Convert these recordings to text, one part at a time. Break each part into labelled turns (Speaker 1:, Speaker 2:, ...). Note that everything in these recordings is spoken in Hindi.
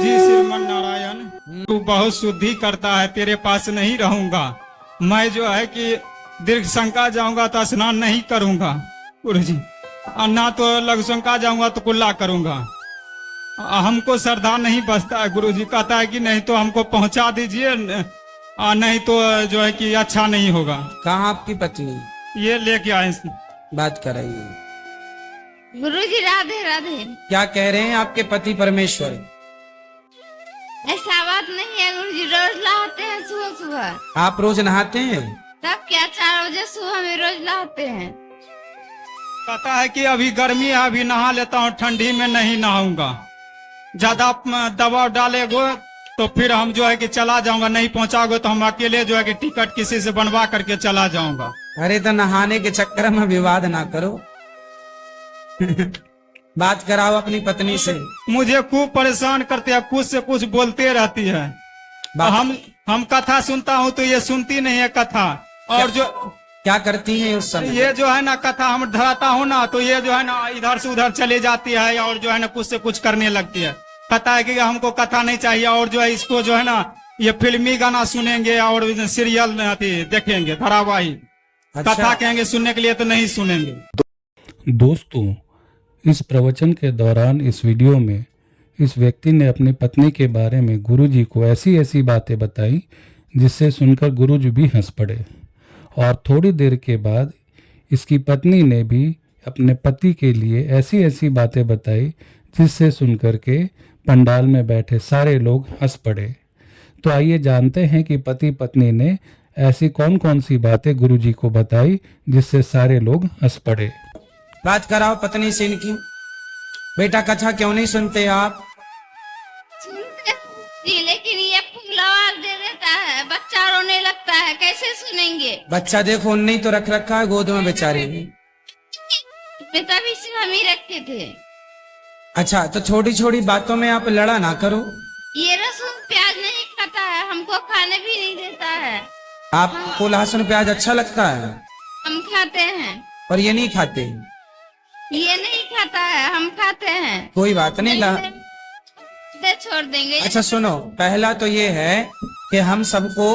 Speaker 1: जी श्रीमन नारायण, तू बहुत शुद्धि करता है, तेरे पास नहीं रहूंगा। मैं जो है कि दीर्घ शंका जाऊंगा तो स्नान नहीं करूंगा गुरु जी, और ना तो लघु शंका जाऊंगा तो कुल्ला करूंगा। हमको श्रद्धा नहीं बचता है। गुरु जी कहता है कि नहीं तो हमको पहुंचा दीजिए, नहीं तो जो है कि अच्छा नहीं होगा।
Speaker 2: कहाँ आपकी पत्नी?
Speaker 1: ये लेके आए।
Speaker 2: बात कराइए।
Speaker 3: गुरुजी राधे राधे।
Speaker 2: क्या कह रहे हैं आपके पति परमेश्वर?
Speaker 3: ऐसा बात नहीं है गुरुजी, रोज नहाते हैं सुबह सुबह।
Speaker 2: आप रोज नहाते हैं?
Speaker 3: तब क्या 4 बजे सुबह में रोज नहाते हैं।
Speaker 1: कहता है कि अभी गर्मी है, अभी नहा लेता हूँ, ठंडी में नहीं नहाऊंगा। ज्यादा दबाव डालेगो तो फिर हम जो है कि चला जाऊंगा, नहीं पहुंचाओगे तो हम अकेले जो है कि टिकट किसी से बनवा करके चला जाऊंगा।
Speaker 2: अरे तो नहाने के चक्कर में विवाद ना करो। बात कराओ अपनी पत्नी से।
Speaker 1: मुझे खूब परेशान करते हैं, कुछ से कुछ बोलते रहती है। हम कथा सुनता हूँ तो ये सुनती नहीं है कथा। और जो
Speaker 2: क्या करती हैं उस समय?
Speaker 1: ये जो है ना कथा हम धराता हूँ ना, तो ये जो है ना इधर से उधर चली जाती है और जो है ना कुछ से कुछ करने लगती है। कहता है कि हमको कथा नहीं चाहिए, और जो है इसको जो है ना ये फिल्मी गाना सुनेंगे और सीरियल देखेंगे, धारावाहिक।
Speaker 2: अच्छा।
Speaker 1: कथा कहेंगे सुनने के लिए तो नहीं सुनेंगे।
Speaker 4: दोस्तों, इस प्रवचन के दौरान इस वीडियो में इस व्यक्ति ने अपनी पत्नी के बारे में गुरुजी को ऐसी ऐसी बातें बताई जिससे सुनकर गुरुजी भी हंस पड़े। और थोड़ी देर के बाद इसकी पत्नी ने भी अपने पति के लिए ऐसी ऐसी बातें बताई जिससे सुनकर के पंडाल में बैठे सारे लोग हंस पड़े। तो आइए जानते हैं कि पति पत्नी ने ऐसी कौन कौन सी बातें गुरुजी को बताई जिससे सारे लोग हंस पड़े।
Speaker 2: बात कराओ पत्नी से इनकी। बेटा कथा क्यों नहीं सुनते आप?
Speaker 3: सुनते जी, लेकिन ये फुगलावा दे देता है, बच्चा रोने लगता है, कैसे सुनेंगे।
Speaker 2: बच्चा देखो उन्हें तो रख रखा है गोद में बेचारे ने।
Speaker 3: पिता भी सिर्फ हम ही रखते थे।
Speaker 2: अच्छा, तो छोटी छोटी बातों में आप लड़ा ना करो।
Speaker 3: ये लहसुन प्याज नहीं खाता है, हमको खाने भी नहीं देता है।
Speaker 2: आपको लहसुन प्याज अच्छा लगता है?
Speaker 3: हम खाते हैं।
Speaker 2: और ये नहीं खाते?
Speaker 3: ये नहीं खाता है, हम खाते हैं।
Speaker 2: कोई बात नहीं
Speaker 3: छोड़ देंगे।
Speaker 2: अच्छा सुनो, पहला तो ये है कि हम सबको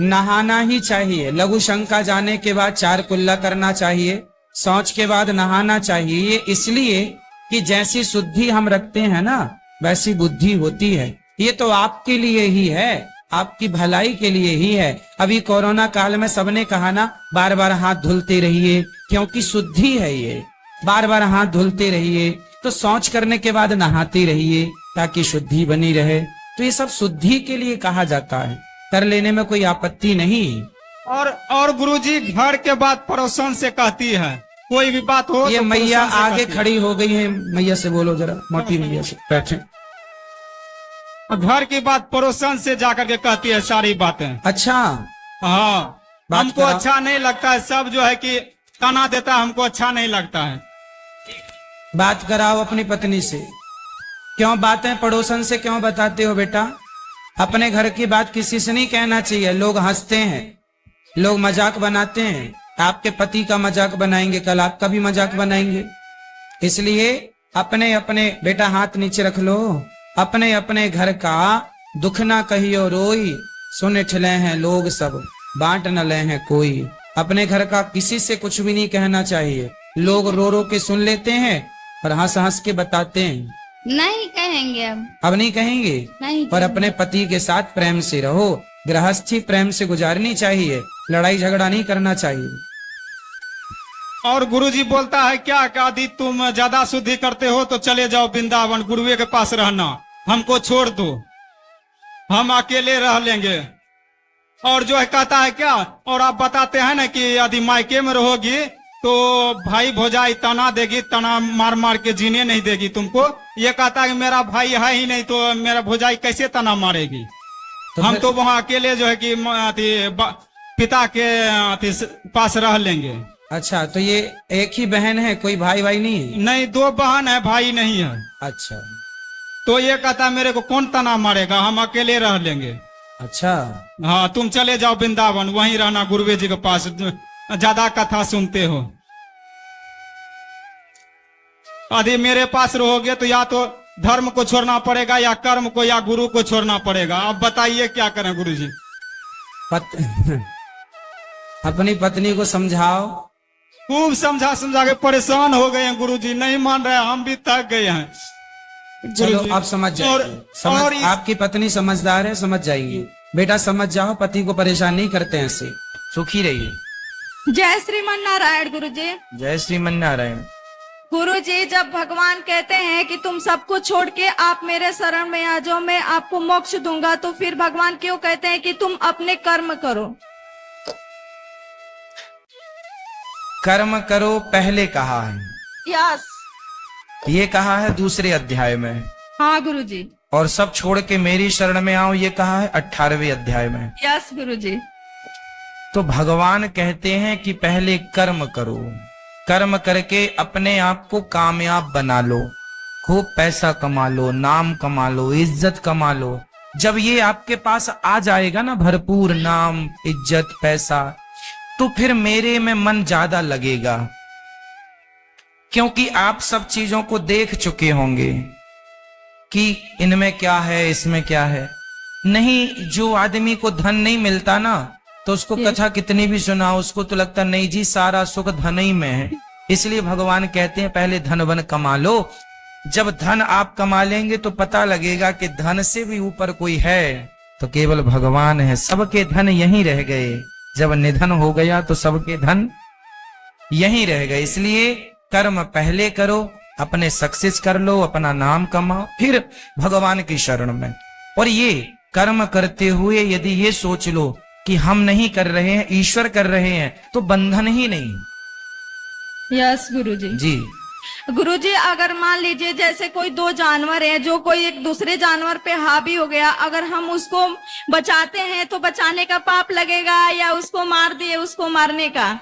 Speaker 2: नहाना ही चाहिए। लघु शंका जाने के बाद 4 कुल्ला करना चाहिए। शौच के बाद नहाना चाहिए। ये इसलिए कि जैसी शुद्धि हम रखते हैं ना वैसी बुद्धि होती है। ये तो आपके लिए ही है, आपकी भलाई के लिए ही है। अभी कोरोना काल में सबने कहा ना बार बार हाथ धुलते रहिए, क्योंकि शुद्धि है ये। बार बार हाथ धुलते रहिए, तो शौच करने के बाद नहाते रहिए ताकि शुद्धि बनी रहे। तो ये सब शुद्धि के लिए कहा जाता है, कर लेने में कोई आपत्ति नहीं।
Speaker 1: और गुरुजी घर के बाद पड़ोसन से कहती है, कोई भी बात हो
Speaker 2: ये
Speaker 1: तो
Speaker 2: मैया
Speaker 1: पड़ोसन से
Speaker 2: आगे
Speaker 1: कहती है।
Speaker 2: खड़ी हो गई है। मैया से बोलो जरा, मोटी मैया से। बैठे।
Speaker 1: घर की बात पड़ोसन से जाकर के कहती है सारी बातें।
Speaker 2: अच्छा,
Speaker 1: हाँ,
Speaker 2: बात
Speaker 1: हमको
Speaker 2: कराओ।
Speaker 1: अच्छा नहीं लगता है। सब जो है कि ताना देता है, हमको अच्छा नहीं लगता है।
Speaker 2: बात कराओ अपनी पत्नी से। क्यों बातें पड़ोसन से क्यों बताते हो बेटा? अपने घर की बात किसी से नहीं कहना चाहिए। लोग हंसते हैं, लोग मजाक बनाते हैं। आपके पति का मजाक बनाएंगे, कल आपका भी मजाक बनाएंगे। इसलिए अपने अपने, बेटा हाथ नीचे रख लो, अपने अपने घर का दुख ना कहियो रोई, सुन ठले हैं लोग सब, बांट न ले हैं कोई। अपने घर का किसी से कुछ भी नहीं कहना चाहिए। लोग रो रो के सुन लेते हैं और हंस हंस के बताते हैं।
Speaker 3: नहीं कहेंगे
Speaker 2: अब नहीं कहेंगे।
Speaker 3: नहीं
Speaker 2: और अपने पति के साथ प्रेम से रहो। गृहस्थी प्रेम से गुजारनी चाहिए, लड़ाई झगड़ा नहीं करना चाहिए।
Speaker 1: और गुरुजी बोलता है क्या आदि तुम ज्यादा शुद्धि करते हो तो चले जाओ वृंदावन, गुरुए के पास रहना, हमको छोड़ दो, हम अकेले रह लेंगे। और जो है कहता है क्या, और आप बताते हैं ना कि यदि मायके में रहोगी तो भाई भौजाई तना देगी, तना मार मार के जीने नहीं देगी तुमको। ये कहता है कि मेरा भाई है ही नहीं तो मेरा भौजाई कैसे तना मारेगी।
Speaker 2: तो
Speaker 1: हम तो वहाँ अकेले जो है कि पिता के पास रह लेंगे।
Speaker 2: अच्छा, तो ये एक ही बहन है, कोई भाई भाई नहीं है?
Speaker 1: नहीं, 2 बहन है, भाई नहीं है।
Speaker 2: अच्छा।
Speaker 1: तो ये कहता मेरे को कौन तना मारेगा, हम अकेले रह लेंगे।
Speaker 2: अच्छा,
Speaker 1: हाँ, तुम चले जाओ वृंदावन, वहीं रहना गुरुवे जी के पास, ज्यादा कथा सुनते हो। यदि मेरे पास रहोगे तो या तो धर्म को छोड़ना पड़ेगा या कर्म को या गुरु को छोड़ना पड़ेगा? आप बताइए क्या करें गुरुजी?
Speaker 2: अपनी पत्नी को समझाओ।
Speaker 1: खूब समझा समझा के परेशान हो गए हैं गुरुजी, नहीं मान रहे, हम भी थक गए हैं
Speaker 2: चलो
Speaker 1: गुरुजी।
Speaker 2: आप समझ जाइए।
Speaker 1: और इस-
Speaker 2: आपकी पत्नी समझदार है, समझ जाएंगी। बेटा समझ जाओ, पति को परेशान नहीं करते हैं ऐसे, सुखी रहिए।
Speaker 5: जय श्रीमन नारायण गुरुजी।
Speaker 2: जय श्रीमन नारायण।
Speaker 5: गुरुजी, जब भगवान कहते हैं कि तुम सब कुछ छोड़ के आप मेरे शरण में आ जाओ, मैं आपको मोक्ष दूंगा, तो फिर भगवान क्यों कहते हैं कि तुम अपने कर्म करो?
Speaker 2: कर्म करो पहले कहा है,
Speaker 5: यस।
Speaker 2: ये कहा है दूसरे अध्याय में,
Speaker 5: हाँ गुरुजी।
Speaker 2: और सब छोड़ के मेरी शरण में आओ, ये कहा है 18वें अध्याय में।
Speaker 5: यस गुरुजी।
Speaker 2: तो भगवान कहते हैं कि पहले कर्म करो, कर्म करके अपने आप को कामयाब बना लो, खूब पैसा कमा लो, नाम कमा लो, इज्जत कमा लो। जब ये आपके पास आ जाएगा ना, भरपूर नाम, इज्जत, पैसा, तो फिर मेरे में मन ज्यादा लगेगा, क्योंकि आप सब चीजों को देख चुके होंगे कि इनमें क्या है, इसमें क्या है। नहीं, जो आदमी को धन नहीं मिलता ना, तो उसको कथा कितनी भी सुनाओ, उसको तो लगता नहीं जी सारा सुख धन ही में है। इसलिए भगवान कहते हैं पहले धन वन कमा लो। जब धन आप कमा लेंगे तो पता लगेगा कि धन से भी ऊपर कोई है तो केवल भगवान है। सबके धन यहीं रह गए, जब निधन हो गया तो सबके धन यहीं रह गए। इसलिए कर्म पहले करो, अपने सक्सेस कर लो, अपना नाम कमाओ, फिर भगवान की शरण में। और ये कर्म करते हुए यदि ये सोच लो कि हम नहीं कर रहे हैं, ईश्वर कर रहे हैं, तो बंधन ही नहीं।
Speaker 5: यस गुरुजी।
Speaker 2: जी
Speaker 5: गुरुजी, अगर मान लीजिए जैसे कोई दो जानवर हैं, जो कोई एक दूसरे जानवर पे हावी हो गया, अगर हम उसको बचाते हैं तो बचाने का पाप लगेगा या उसको मार दिए उसको मारने का?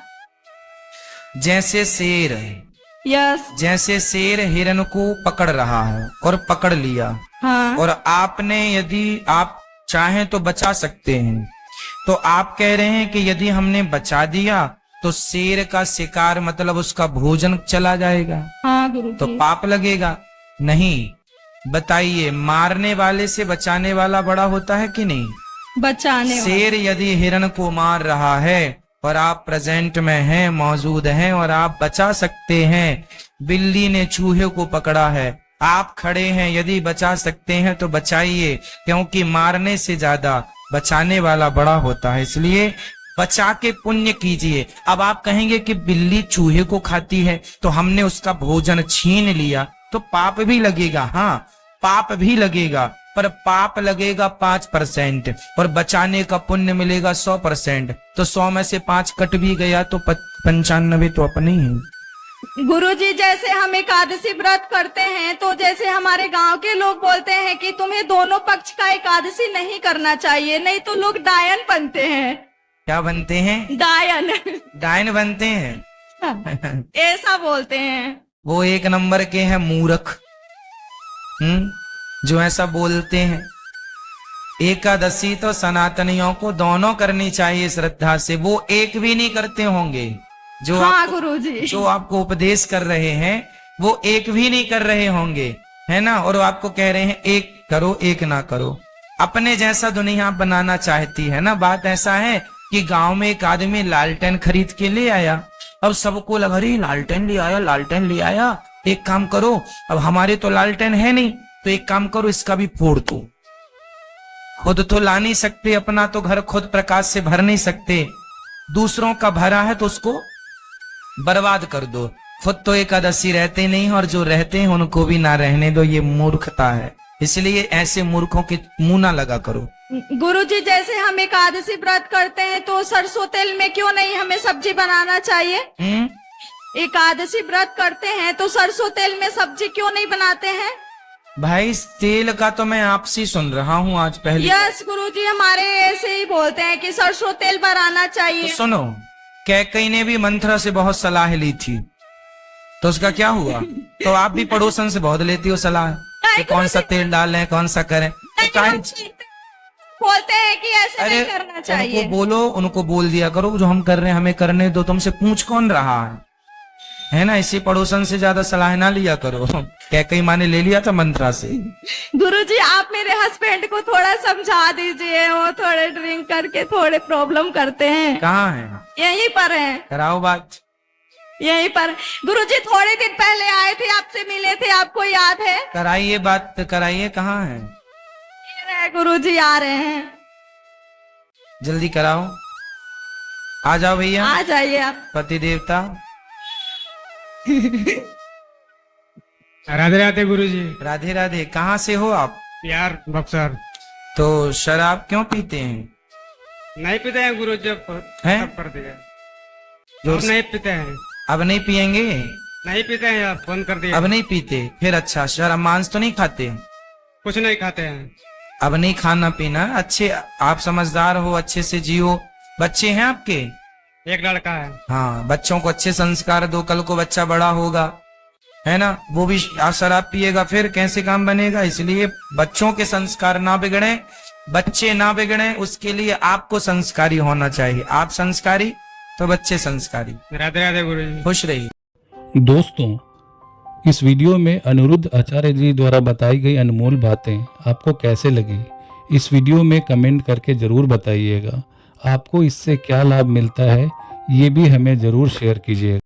Speaker 2: जैसे शेर,
Speaker 5: यस।
Speaker 2: शेर हिरन को पकड़ रहा है और पकड़ लिया,
Speaker 5: हाँ।
Speaker 2: और आपने, यदि आप चाहें तो बचा सकते हैं, तो आप कह रहे हैं कि यदि हमने बचा दिया तो शेर का शिकार मतलब उसका भोजन चला जाएगा,
Speaker 5: हाँ गुरुजी।
Speaker 2: तो पाप लगेगा? नहीं, बताइए, मारने वाले से बचाने वाला बड़ा होता है कि नहीं?
Speaker 5: बचाने वाला।
Speaker 2: शेर यदि हिरन को मार रहा है और आप प्रेजेंट में हैं, मौजूद हैं, और आप बचा सकते हैं, बिल्ली ने चूहे को पकड़ा है, आप खड़े हैं, यदि बचा सकते हैं तो बचाइए, क्योंकि मारने से ज्यादा बचाने वाला बड़ा होता है। इसलिए बचा के पुण्य कीजिए। अब आप कहेंगे कि बिल्ली चूहे को खाती है तो हमने उसका भोजन छीन लिया, तो पाप भी लगेगा। हाँ, पाप भी लगेगा, पर पाप लगेगा 5% और बचाने का पुण्य मिलेगा 100%। तो 100 में से 5 कट भी गया तो 95 तो अपने ही है।
Speaker 5: गुरुजी, जैसे हम एकादशी व्रत करते हैं, तो जैसे हमारे गांव के लोग बोलते हैं कि तुम्हें दोनों पक्ष का एकादशी नहीं करना चाहिए, नहीं तो लोग डायन बनते हैं।
Speaker 2: क्या बनते हैं?
Speaker 5: डायन।
Speaker 2: डायन बनते हैं।
Speaker 5: ऐसा बोलते हैं।
Speaker 2: वो एक नंबर के हैं मूर्ख, जो ऐसा बोलते हैं। एकादशी तो सनातनियों को दोनों करनी चाहिए श्रद्धा से, वो एक भी नहीं करते होंगे। जो
Speaker 5: हाँ
Speaker 2: आपको,
Speaker 5: गुरुजी।
Speaker 2: जो आपको उपदेश कर रहे हैं वो एक भी नहीं कर रहे होंगे, है ना? और वो आपको कह रहे हैं एक करो एक ना करो। अपने जैसा दुनिया बनाना चाहती है ना। बात ऐसा है कि गांव में एक आदमी लालटेन खरीद के ले आया, अब सबको लगा रही लालटेन ले आया, लालटेन ले आया, एक काम करो, अब हमारे तो लालटेन है नहीं, तो एक काम करो इसका भी फोड़ दो। खुद तो ला नहीं सकते, अपना तो घर खुद प्रकाश से भर नहीं सकते, दूसरों का भरा है तो उसको बर्बाद कर दो। खुद तो एकादशी रहते नहीं, और जो रहते हैं उनको भी ना रहने दो, ये मूर्खता है। इसलिए ऐसे मूर्खों के मुंह ना लगा करो।
Speaker 5: गुरुजी, जैसे हम एकादशी व्रत करते हैं तो सरसों तेल में क्यों नहीं हमें सब्जी बनाना चाहिए? एकादशी व्रत करते हैं तो सरसों तेल में सब्जी क्यों नहीं बनाते हैं?
Speaker 2: भाई इस तेल का तो मैं आपसे सुन रहा हूँ आज पहले।
Speaker 5: यस गुरुजी, हमारे ऐसे ही बोलते हैं कि सरसों तेल बनाना चाहिए।
Speaker 2: तो सुनो, कैकई ने भी मंथरा से बहुत सलाह ली थी, तो उसका क्या हुआ? तो आप भी पड़ोसन से बहुत लेती हो सलाह कि कौन सा तेल डालें, कौन सा करें। तो
Speaker 5: बोलते हैं कि ऐसे नहीं करना चाहिए।
Speaker 2: उनको बोलो, उनको बोल दिया करो जो हम कर रहे हैं हमें करने दो, तुमसे पूछ कौन रहा है? है ना, इसी पड़ोसन से ज्यादा सलाह ना लिया करो। कैकई माँ ने ले लिया था मंत्रा से।
Speaker 5: गुरुजी आप मेरे हस्बैंड को थोड़ा समझा दीजिए, वो थोड़े ड्रिंक करके थोड़े प्रॉब्लम करते हैं।
Speaker 2: कहाँ है?
Speaker 5: यहीं पर है,
Speaker 2: कराओ बात।
Speaker 5: यहीं पर। गुरुजी थोड़े दिन पहले आए थे, आपसे मिले थे, आपको याद है?
Speaker 2: कराइए बात, कराइए। कहाँ है?
Speaker 5: ये रहे गुरुजी, आ रहे हैं।
Speaker 2: जल्दी कराओ, आ जाओ भैया।
Speaker 5: आ जाइए आप।
Speaker 2: पति देवता।
Speaker 6: राधे राधे गुरुजी।
Speaker 2: राधे राधे। कहाँ से हो आप?
Speaker 6: यार बक्सर।
Speaker 2: तो शराब क्यों पीते हैं?
Speaker 6: नहीं पीते हैं गुरुजी,
Speaker 2: हैं?
Speaker 6: अब कर दिया।
Speaker 2: जोर
Speaker 6: अब
Speaker 2: से-
Speaker 6: नहीं पीते हैं,
Speaker 2: अब नहीं पियेंगे?
Speaker 6: नहीं पीते हैं यार, बंद कर दिया।
Speaker 2: अब नहीं पीते, फिर अच्छा। शराब मांस तो नहीं खाते?
Speaker 6: कुछ नहीं खाते हैं।
Speaker 2: अब नहीं खाना पीना। अच्छे, आप समझदार हो, अच्छे से जियो। बच्चे हैं आपके?
Speaker 6: एक लड़का है।
Speaker 2: हाँ, बच्चों को अच्छे संस्कार दो, कल को बच्चा बड़ा होगा, है ना, वो भी शराब पिएगा, फिर कैसे काम बनेगा। इसलिए बच्चों के संस्कार ना बिगड़े, बच्चे ना बिगड़े, उसके लिए आपको संस्कारी होना चाहिए। आप संस्कारी तो बच्चे संस्कारी।
Speaker 6: राधे राधे गुरुजी।
Speaker 2: खुश रहिए।
Speaker 4: दोस्तों, इस वीडियो में अनिरुद्ध आचार्य जी द्वारा बताई गई अनमोल बातें आपको कैसे लगी, इस वीडियो में कमेंट करके ज़रूर बताइएगा। आपको इससे क्या लाभ मिलता है, ये भी हमें ज़रूर शेयर कीजिएगा।